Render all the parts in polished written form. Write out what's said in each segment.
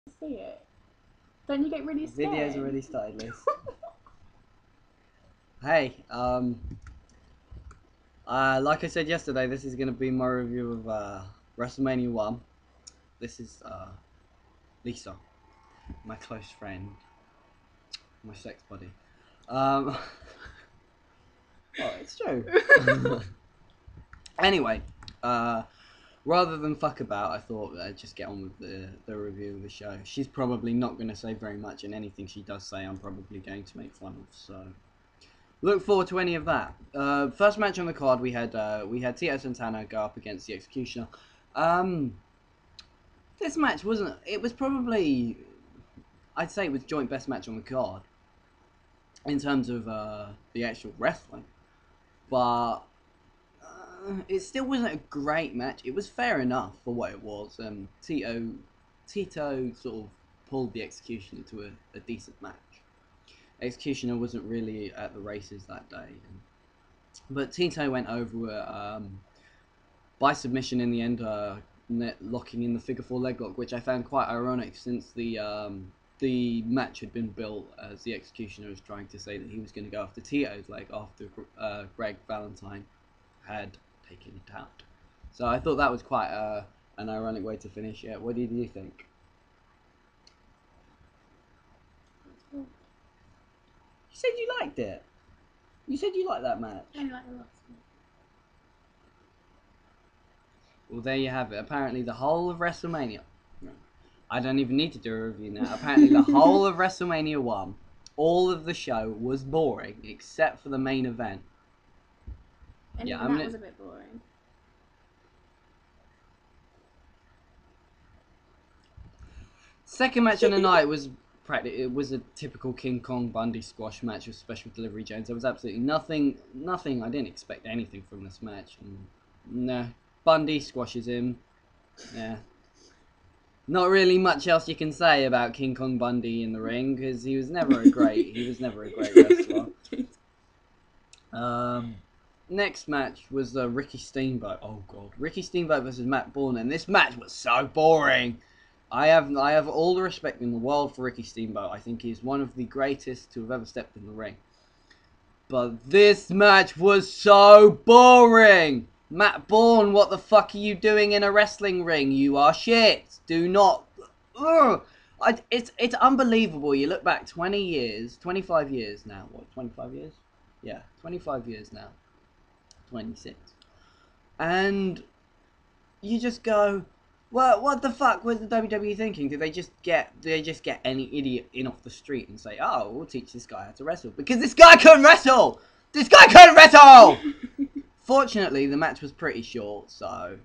see it. Don't you get really scared? Video's already started, Liz. Hey, like I said yesterday, this is going to be my review of WrestleMania 1. This is Lisa, my close friend, my sex buddy. Oh, it's true. Anyway, rather than fuck about, I thought I'd just get on with the review of the show. She's probably not going to say very much, and anything she does say, I'm probably going to make fun of. So look forward to any of that. First match on the card, we had Tito Santana go up against the Executioner. This match wasn't. It was probably, I'd say, it was joint best match on the card in terms of the actual wrestling, but it still wasn't a great match. It was fair enough for what it was. Tito sort of pulled the Executioner to a decent match. Executioner wasn't really at the races that day, but Tito went over by submission in the end, locking in the figure 4 leg lock, which I found quite ironic since the match had been built as the Executioner was trying to say that he was going to go after Tito's leg after Greg Valentine had taken it out. So I thought that was quite an ironic way to finish it. What did you think? You said you liked it. You said you liked that match. I like the last one. Well, there you have it. Apparently the whole of WrestleMania... I don't even need to do a review now. Apparently the whole of WrestleMania 1, all of the show was boring, except for the main event. And yeah, even that was a bit boring. Second match on the night was it was a typical King Kong Bundy squash match with special delivery Jones. There was absolutely nothing. I didn't expect anything from this match. No, Bundy squashes him. Yeah, not really much else you can say about King Kong Bundy in the ring because he was never a great wrestler. Next match was Ricky Steamboat. Oh god, Ricky Steamboat versus Matt Borne, and this match was so boring. I have all the respect in the world for Ricky Steamboat. I think he's one of the greatest to have ever stepped in the ring. But this match was so boring. Matt Borne, what the fuck are you doing in a wrestling ring? You are shit. Do not. It's unbelievable. You look back 20 years, 25 years now. What, 25 years? Yeah, 25 years now. 26. And you just go, well, what the fuck was the WWE thinking? Did they just get any idiot in off the street and say, oh, we'll teach this guy how to wrestle? Because this guy couldn't wrestle! This guy couldn't wrestle! Fortunately, the match was pretty short, so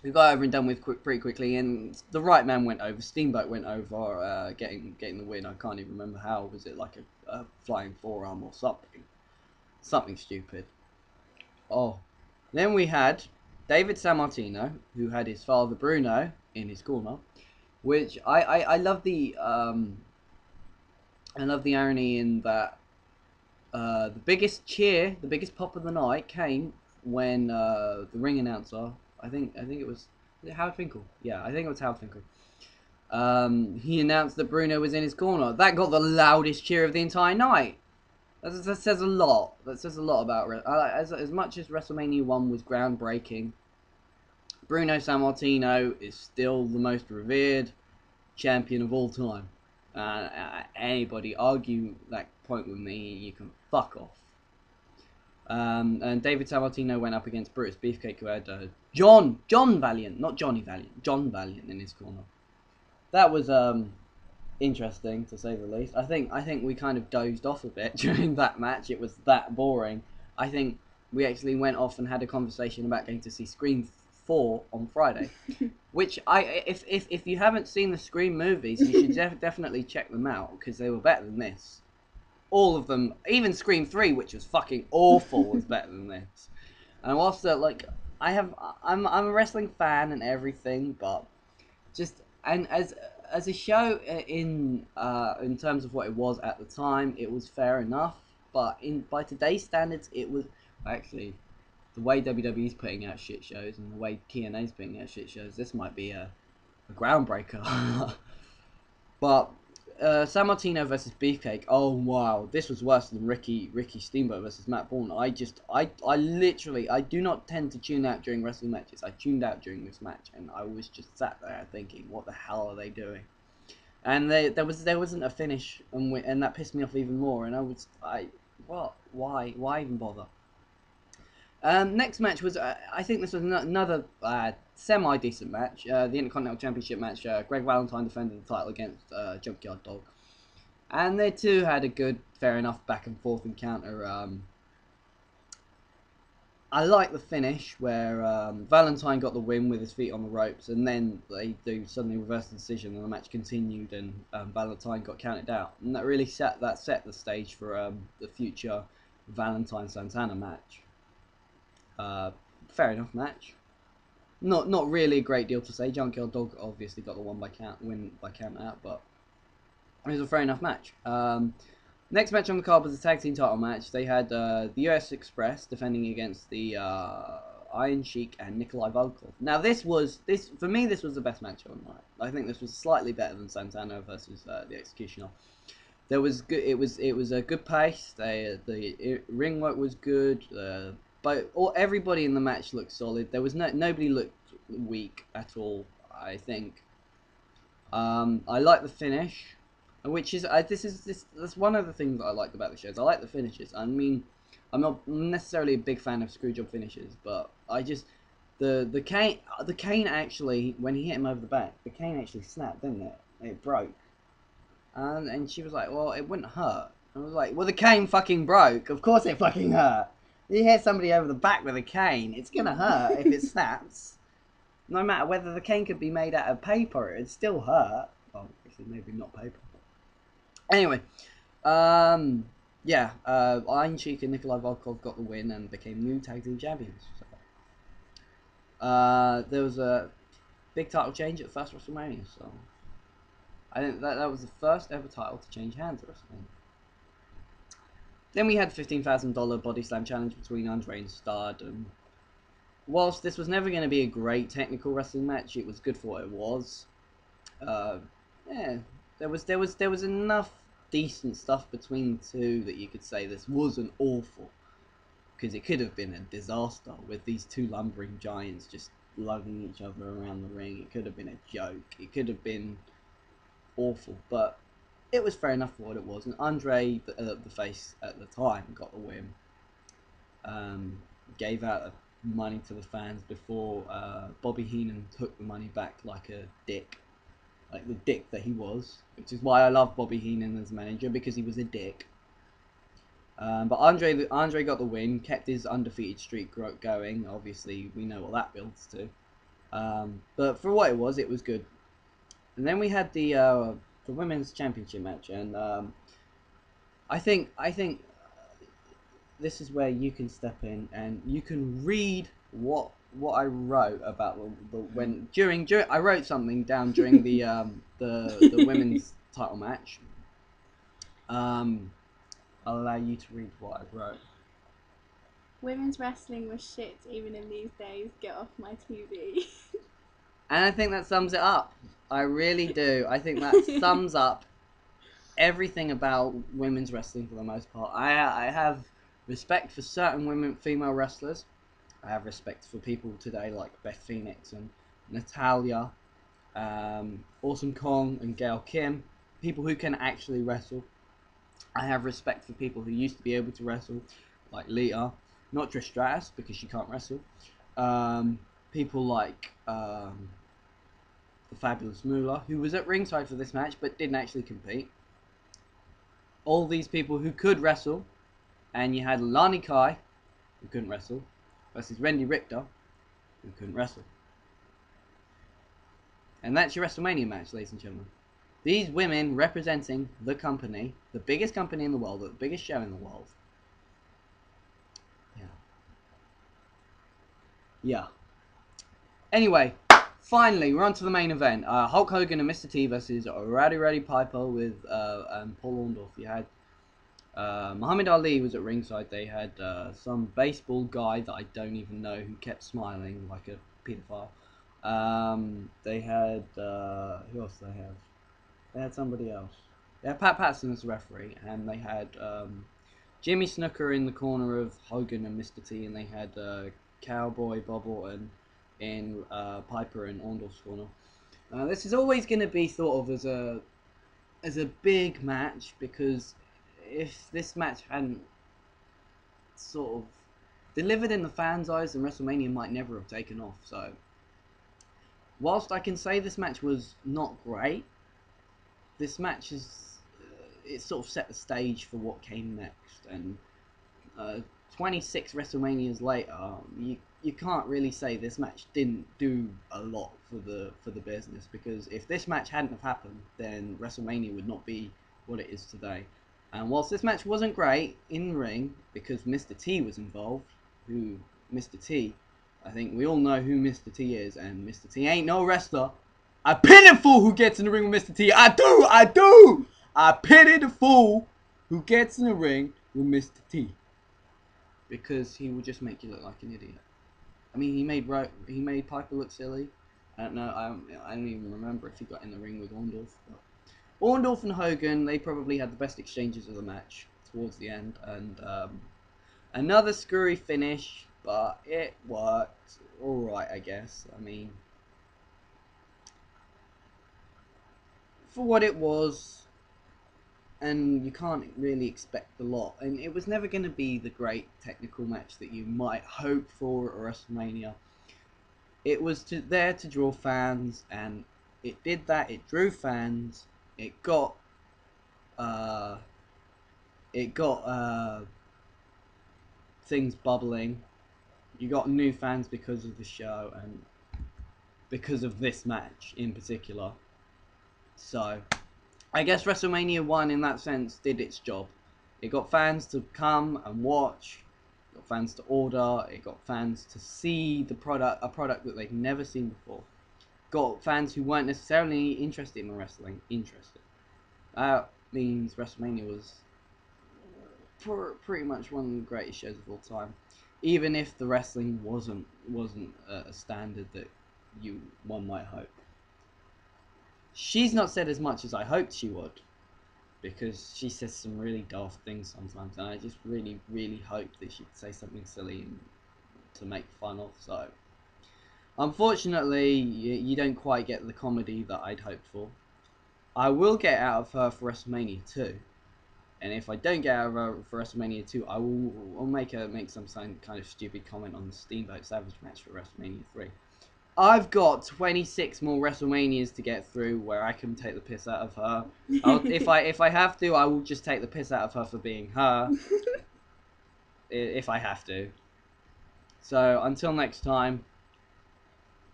we got over and done with pretty quickly, and the right man went over. Steamboat went over, getting the win. I can't even remember how. Was it like a flying forearm or something? Something stupid. Oh, then we had David Sammartino, who had his father Bruno in his corner, which I love the irony in that the biggest cheer, the biggest pop of the night came when the ring announcer, I think it was Howard Finkel. Yeah, I think it was Howard Finkel. He announced that Bruno was in his corner. That got the loudest cheer of the entire night. That says a lot. That says a lot about as much as WrestleMania 1 was groundbreaking. Bruno Sammartino is still the most revered champion of all time. Anybody argue that point with me, you can fuck off. And David Sammartino went up against Brutus Beefcake, who had John Valiant, not Johnny Valiant, John Valiant in his corner. That was interesting, to say the least. I think we kind of dozed off a bit during that match. It was that boring. I think we actually went off and had a conversation about going to see Scream 4 on Friday, which if you haven't seen the Scream movies, you should definitely check them out because they were better than this. All of them, even Scream 3, which was fucking awful, was better than this. And whilst I'm a wrestling fan and everything, but just as a show in terms of what it was at the time, it was fair enough. But by today's standards, it was actually the way WWE's putting out shit shows and the way TNA's putting out shit shows. This might be a groundbreaker. But Sammartino versus Beefcake. Oh wow, this was worse than Ricky Steamboat versus Matt Borne. I literally, I do not tend to tune out during wrestling matches. I tuned out during this match, and I was just sat there thinking, what the hell are they doing? And there wasn't a finish, and that pissed me off even more. And what? Why even bother? Next match was, I think this was another semi-decent match. The Intercontinental Championship match. Greg Valentine defended the title against Junkyard Dog. And they too had a good, fair enough, back and forth encounter. I like the finish where Valentine got the win with his feet on the ropes, and then they do suddenly reverse the decision, and the match continued, and Valentine got counted out, and that really set the stage for the future Valentine Santana match. Fair enough match. Not really a great deal to say. Junkyard Dog obviously got the win by count out, but it was a fair enough match. Next match on the card was a tag team title match. They had the US Express defending against the Iron Sheik and Nikolai Volkoff. Now for me this was the best match on the night. I think this was slightly better than Santana versus the Executioner. There was good. It was a good pace. The ring work was good. But everybody in the match looked solid. There was nobody looked weak at all. I think. I like the finish, which is that's one of the things that I like about the shows. I like the finishes. I mean, I'm not necessarily a big fan of screwjob finishes, but I just the cane actually, when he hit him over the back, the cane actually snapped, didn't it? It broke. And she was like, well, it wouldn't hurt. I was like, well, the cane fucking broke. Of course it fucking hurt. You hit somebody over the back with a cane, it's gonna hurt if it snaps. No matter whether the cane could be made out of paper, it'd still hurt. Well, actually, maybe not paper. Anyway, yeah, Iron Sheik and Nikolai Volkoff got the win and became new tag team champions. So. There was a big title change at the first WrestleMania, so I think that was the first ever title to change hands at WrestleMania. Then we had $15,000 body slam challenge between André and Stard, and whilst this was never going to be a great technical wrestling match, it was good for what it was. Yeah, there was enough decent stuff between the two that you could say this wasn't awful, because it could have been a disaster with these two lumbering giants just lugging each other around the ring. It could have been a joke. It could have been awful, but it was fair enough for what it was. And André, the face at the time, got the win. Gave out money to the fans before Bobby Heenan took the money back like a dick. Like the dick that he was. Which is why I love Bobby Heenan as manager, because he was a dick. But André got the win, kept his undefeated streak going. Obviously, we know what that builds to. But for what it was good. And then we had the women's championship match, and I think this is where you can step in and you can read what I wrote about I wrote something down during the women's title match. I'll allow you to read what I wrote. Women's wrestling was shit even in these days. Get off my TV. And I think that sums it up. I really do. I think that sums up everything about women's wrestling for the most part. I have respect for certain female wrestlers. I have respect for people today like Beth Phoenix and Natalya, Awesome Kong and Gail Kim, people who can actually wrestle. I have respect for people who used to be able to wrestle, like Lita, not Trish Stratus because she can't wrestle. People like the Fabulous Moolah, who was at ringside for this match but didn't actually compete. All these people who could wrestle, and you had Leilani Kai, who couldn't wrestle, versus Wendi Richter, who couldn't wrestle. And that's your WrestleMania match, ladies and gentlemen. These women representing the company, the biggest company in the world, the biggest show in the world. Yeah. Anyway, finally, we're on to the main event. Hulk Hogan and Mr. T versus Roddy Piper with and Paul Orndorff. You had Muhammad Ali was at ringside. They had some baseball guy that I don't even know who kept smiling like a paedophile. They had who else did they have? They had somebody else. They had Pat Patterson as the referee, and they had Jimmy Snooker in the corner of Hogan and Mr. T, and they had Cowboy Bob Orton in Piper and Orndorff's corner. This is always going to be thought of as a big match, because if this match hadn't sort of delivered in the fans' eyes, then WrestleMania might never have taken off. So, whilst I can say this match was not great, this match is it sort of set the stage for what came next. And 26 WrestleManias later, you can't really say this match didn't do a lot for the business, because if this match hadn't have happened, then WrestleMania would not be what it is today. And whilst this match wasn't great in the ring, because Mr. T was involved, Mr. T, I think we all know who Mr. T is, and Mr. T ain't no wrestler. I pity the fool who gets in the ring with Mr. T. I do! I pity the fool who gets in the ring with Mr. T. Because he will just make you look like an idiot. I mean, he made Piper look silly. I don't know, I don't even remember if he got in the ring with Orndorff. But Orndorff and Hogan, they probably had the best exchanges of the match towards the end. And another screwy finish, but it worked alright, I guess. I mean, for what it was, and you can't really expect a lot. And it was never going to be the great technical match that you might hope for at WrestleMania. It was there to draw fans, and it did that. It drew fans. It got things bubbling. You got new fans because of the show and because of this match in particular. So, I guess WrestleMania 1 in that sense did its job. It got fans to come and watch, it got fans to order, it got fans to see a product that they've never seen before. Got fans who weren't necessarily interested in wrestling interested. That means WrestleMania was pretty much one of the greatest shows of all time. Even if the wrestling wasn't a standard that one might hope. She's not said as much as I hoped she would, because she says some really daft things sometimes, and I just really, really hoped that she'd say something silly to make fun of. So, unfortunately, you don't quite get the comedy that I'd hoped for. I will get out of her for WrestleMania 2, and if I don't get out of her for WrestleMania 2, I'll make some kind of stupid comment on the Steamboat Savage match for WrestleMania 3. I've got 26 more WrestleManias to get through where I can take the piss out of her. If I have to, I will just take the piss out of her for being her. If I have to. So until next time,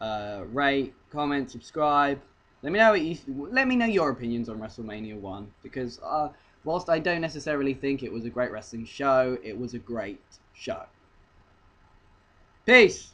rate, comment, subscribe. Let me know your opinions on WrestleMania 1, because whilst I don't necessarily think it was a great wrestling show, it was a great show. Peace.